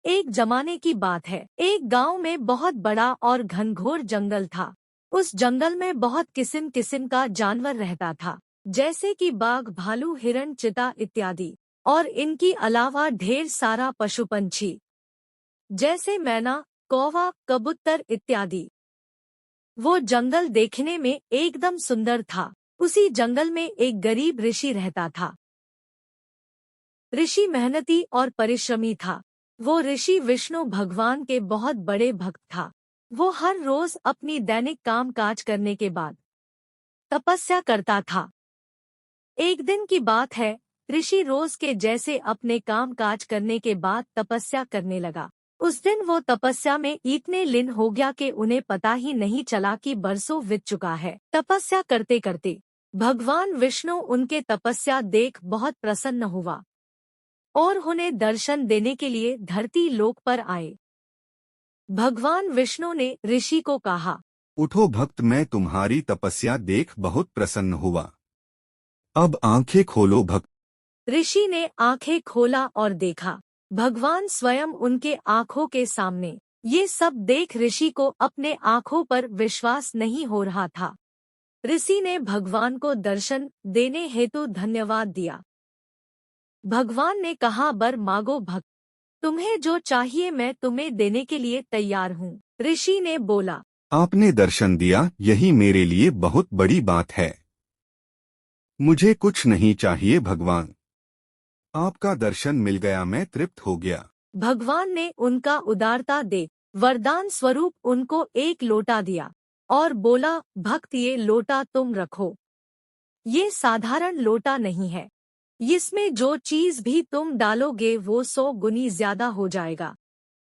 एक जमाने की बात है। एक गांव में बहुत बड़ा और घनघोर जंगल था। उस जंगल में बहुत किस्म किस्म का जानवर रहता था, जैसे कि बाघ, भालू, हिरण, चीता इत्यादि। और इनकी अलावा ढेर सारा पशु पंछी, जैसे मैना, कौवा, कबूतर इत्यादि। वो जंगल देखने में एकदम सुंदर था। उसी जंगल में एक गरीब ऋषि रहता था। ऋषि मेहनती और परिश्रमी था। वो ऋषि विष्णु भगवान के बहुत बड़े भक्त था। वो हर रोज अपनी दैनिक काम काज करने के बाद तपस्या करता था। एक दिन की बात है, ऋषि रोज के जैसे अपने काम काज करने के बाद तपस्या करने लगा। उस दिन वो तपस्या में इतने लीन हो गया कि उन्हें पता ही नहीं चला कि बरसों बीत चुका है। तपस्या करते करते भगवान विष्णु उनके तपस्या देख बहुत प्रसन्न हुआ और उन्हें दर्शन देने के लिए धरती लोक पर आए। भगवान विष्णु ने ऋषि को कहा, उठो भक्त, मैं तुम्हारी तपस्या देख बहुत प्रसन्न हुआ। अब आंखें खोलो भक्त। ऋषि ने आंखें खोला और देखा, भगवान स्वयं उनके आंखों के सामने। ये सब देख ऋषि को अपने आंखों पर विश्वास नहीं हो रहा था। ऋषि ने भगवान को दर्शन देने हेतु धन्यवाद दिया। भगवान ने कहा, बर मांगो भक्त, तुम्हें जो चाहिए मैं तुम्हें देने के लिए तैयार हूँ। ऋषि ने बोला, आपने दर्शन दिया, यही मेरे लिए बहुत बड़ी बात है। मुझे कुछ नहीं चाहिए भगवान, आपका दर्शन मिल गया, मैं तृप्त हो गया। भगवान ने उनका उदारता देख वरदान स्वरूप उनको एक लोटा दिया और बोला, भक्त ये लोटा तुम रखो। ये साधारण लोटा नहीं है, इसमें जो चीज भी तुम डालोगे वो 100 गुनी ज्यादा हो जाएगा।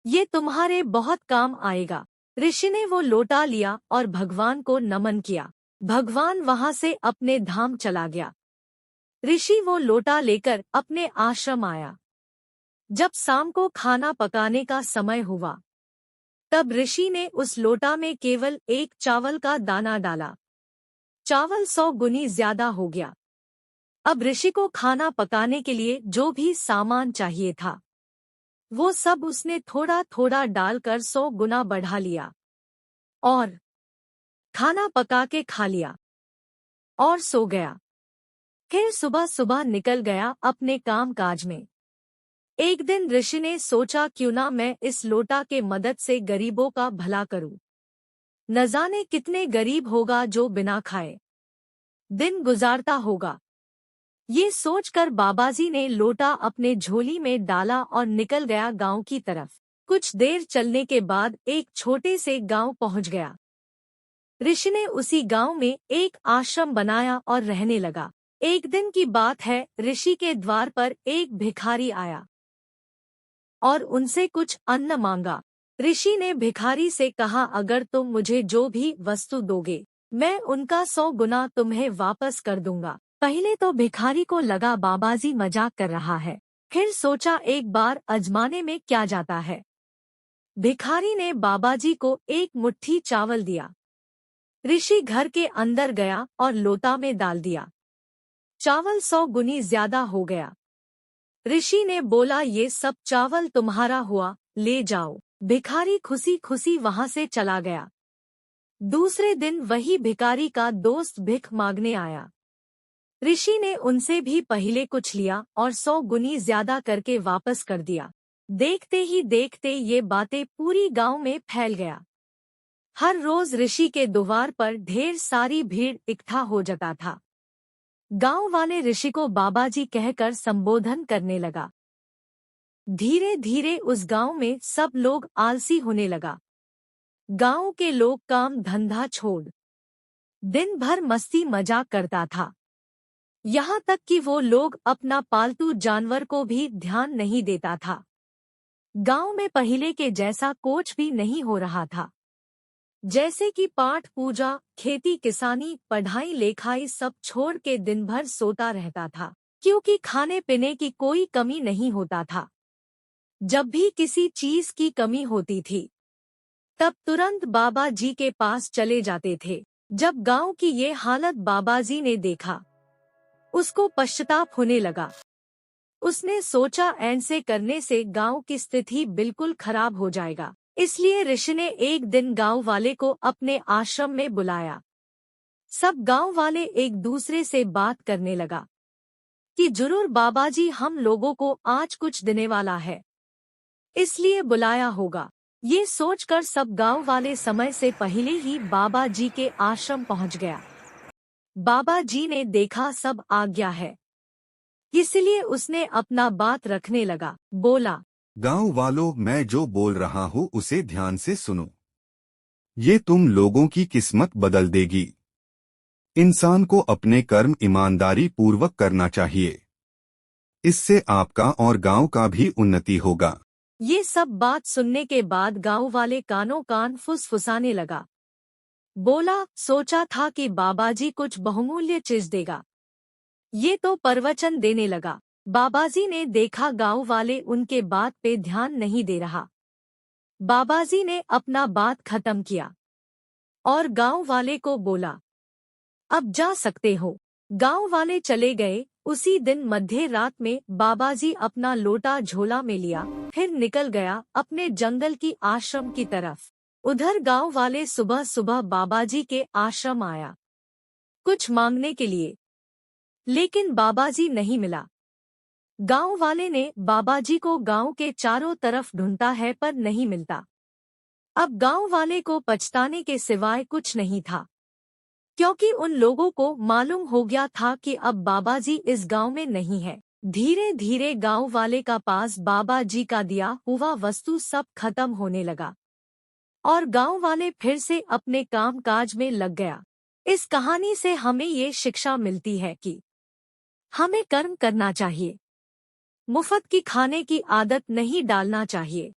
ये तुम्हारे बहुत काम आएगा। ऋषि ने वो लोटा लिया और भगवान को नमन किया। भगवान वहां से अपने धाम चला गया। ऋषि वो लोटा लेकर अपने आश्रम आया। जब शाम को खाना पकाने का समय हुआ, तब ऋषि ने उस लोटा में केवल एक चावल का दाना डाला। चावल 100 गुनी ज्यादा हो गया। अब ऋषि को खाना पकाने के लिए जो भी सामान चाहिए था, वो सब उसने थोड़ा थोड़ा डालकर 100 गुना बढ़ा लिया और खाना पका के खा लिया और सो गया। फिर सुबह सुबह निकल गया अपने काम काज में। एक दिन ऋषि ने सोचा, क्यों ना मैं इस लोटा के मदद से गरीबों का भला करूं। न जाने कितने गरीब होगा जो बिना खाए दिन गुजारता होगा। ये सोचकर बाबाजी ने लोटा अपने झोली में डाला और निकल गया गांव की तरफ। कुछ देर चलने के बाद एक छोटे से गांव पहुंच गया। ऋषि ने उसी गांव में एक आश्रम बनाया और रहने लगा। एक दिन की बात है, ऋषि के द्वार पर एक भिखारी आया और उनसे कुछ अन्न मांगा। ऋषि ने भिखारी से कहा, अगर तुम मुझे जो भी वस्तु दोगे, मैं उनका 100 गुना तुम्हें वापस कर दूंगा। पहले तो भिखारी को लगा बाबाजी मजाक कर रहा है, फिर सोचा एक बार आजमाने में क्या जाता है। भिखारी ने बाबाजी को एक मुट्ठी चावल दिया। ऋषि घर के अंदर गया और लोटा में डाल दिया। चावल 100 गुनी ज्यादा हो गया। ऋषि ने बोला, ये सब चावल तुम्हारा हुआ, ले जाओ। भिखारी खुशी खुशी वहां से चला गया। दूसरे दिन वही भिखारी का दोस्त भिख मांगने आया। ऋषि ने उनसे भी पहले कुछ लिया और 100 गुनी ज्यादा करके वापस कर दिया। देखते ही देखते ये बातें पूरी गांव में फैल गया। हर रोज ऋषि के द्वार पर ढेर सारी भीड़ इकट्ठा हो जाता था। गांव वाले ऋषि को बाबाजी कहकर संबोधन करने लगा। धीरे धीरे उस गांव में सब लोग आलसी होने लगा। गांव के लोग काम धंधा छोड़ दिन भर मस्ती मजाक करता था। यहाँ तक कि वो लोग अपना पालतू जानवर को भी ध्यान नहीं देता था। गांव में पहले के जैसा कुछ भी नहीं हो रहा था। जैसे कि पाठ पूजा, खेती किसानी, पढ़ाई लिखाई सब छोड़ के दिन भर सोता रहता था, क्योंकि खाने पीने की कोई कमी नहीं होता था। जब भी किसी चीज की कमी होती थी, तब तुरंत बाबा जी के पास चले जाते थे। जब गांव की ये हालत बाबाजी ने देखा, उसको पश्चाताप होने लगा। उसने सोचा ऐसे करने से गांव की स्थिति बिल्कुल खराब हो जाएगा। इसलिए ऋषि ने एक दिन गांव वाले को अपने आश्रम में बुलाया। सब गांव वाले एक दूसरे से बात करने लगा कि जरूर बाबाजी हम लोगों को आज कुछ देने वाला है, इसलिए बुलाया होगा। ये सोचकर सब गांव वाले समय से पहले ही बाबा जी के आश्रम पहुंच गया। बाबा जी ने देखा सब आ गया है, इसलिए उसने अपना बात रखने लगा। बोला, गांव वालों, मैं जो बोल रहा हूँ उसे ध्यान से सुनो। ये तुम लोगों की किस्मत बदल देगी। इंसान को अपने कर्म ईमानदारी पूर्वक करना चाहिए। इससे आपका और गांव का भी उन्नति होगा। ये सब बात सुनने के बाद गांव वाले कानों कान फुसफुसाने लगा। बोला, सोचा था कि बाबाजी कुछ बहुमूल्य चीज देगा, ये तो प्रवचन देने लगा। बाबाजी ने देखा गांव वाले उनके बात पे ध्यान नहीं दे रहा। बाबाजी ने अपना बात खत्म किया और गांव वाले को बोला, अब जा सकते हो। गांव वाले चले गए। उसी दिन मध्य रात में बाबाजी अपना लोटा झोला में लिया, फिर निकल गया अपने जंगल की आश्रम की तरफ। उधर गांव वाले सुबह सुबह बाबाजी के आश्रम आया कुछ मांगने के लिए, लेकिन बाबाजी नहीं मिला। गांव वाले ने बाबाजी को गांव के चारों तरफ ढूंढा है पर नहीं मिलता। अब गांव वाले को पछताने के सिवाय कुछ नहीं था, क्योंकि उन लोगों को मालूम हो गया था कि अब बाबाजी इस गांव में नहीं है। धीरे धीरे गांव वाले का पास बाबाजी का दिया हुआ वस्तु सब खत्म होने लगा और गांव वाले फिर से अपने काम काज में लग गया। इस कहानी से हमें ये शिक्षा मिलती है कि हमें कर्म करना चाहिए, मुफ्त की खाने की आदत नहीं डालना चाहिए।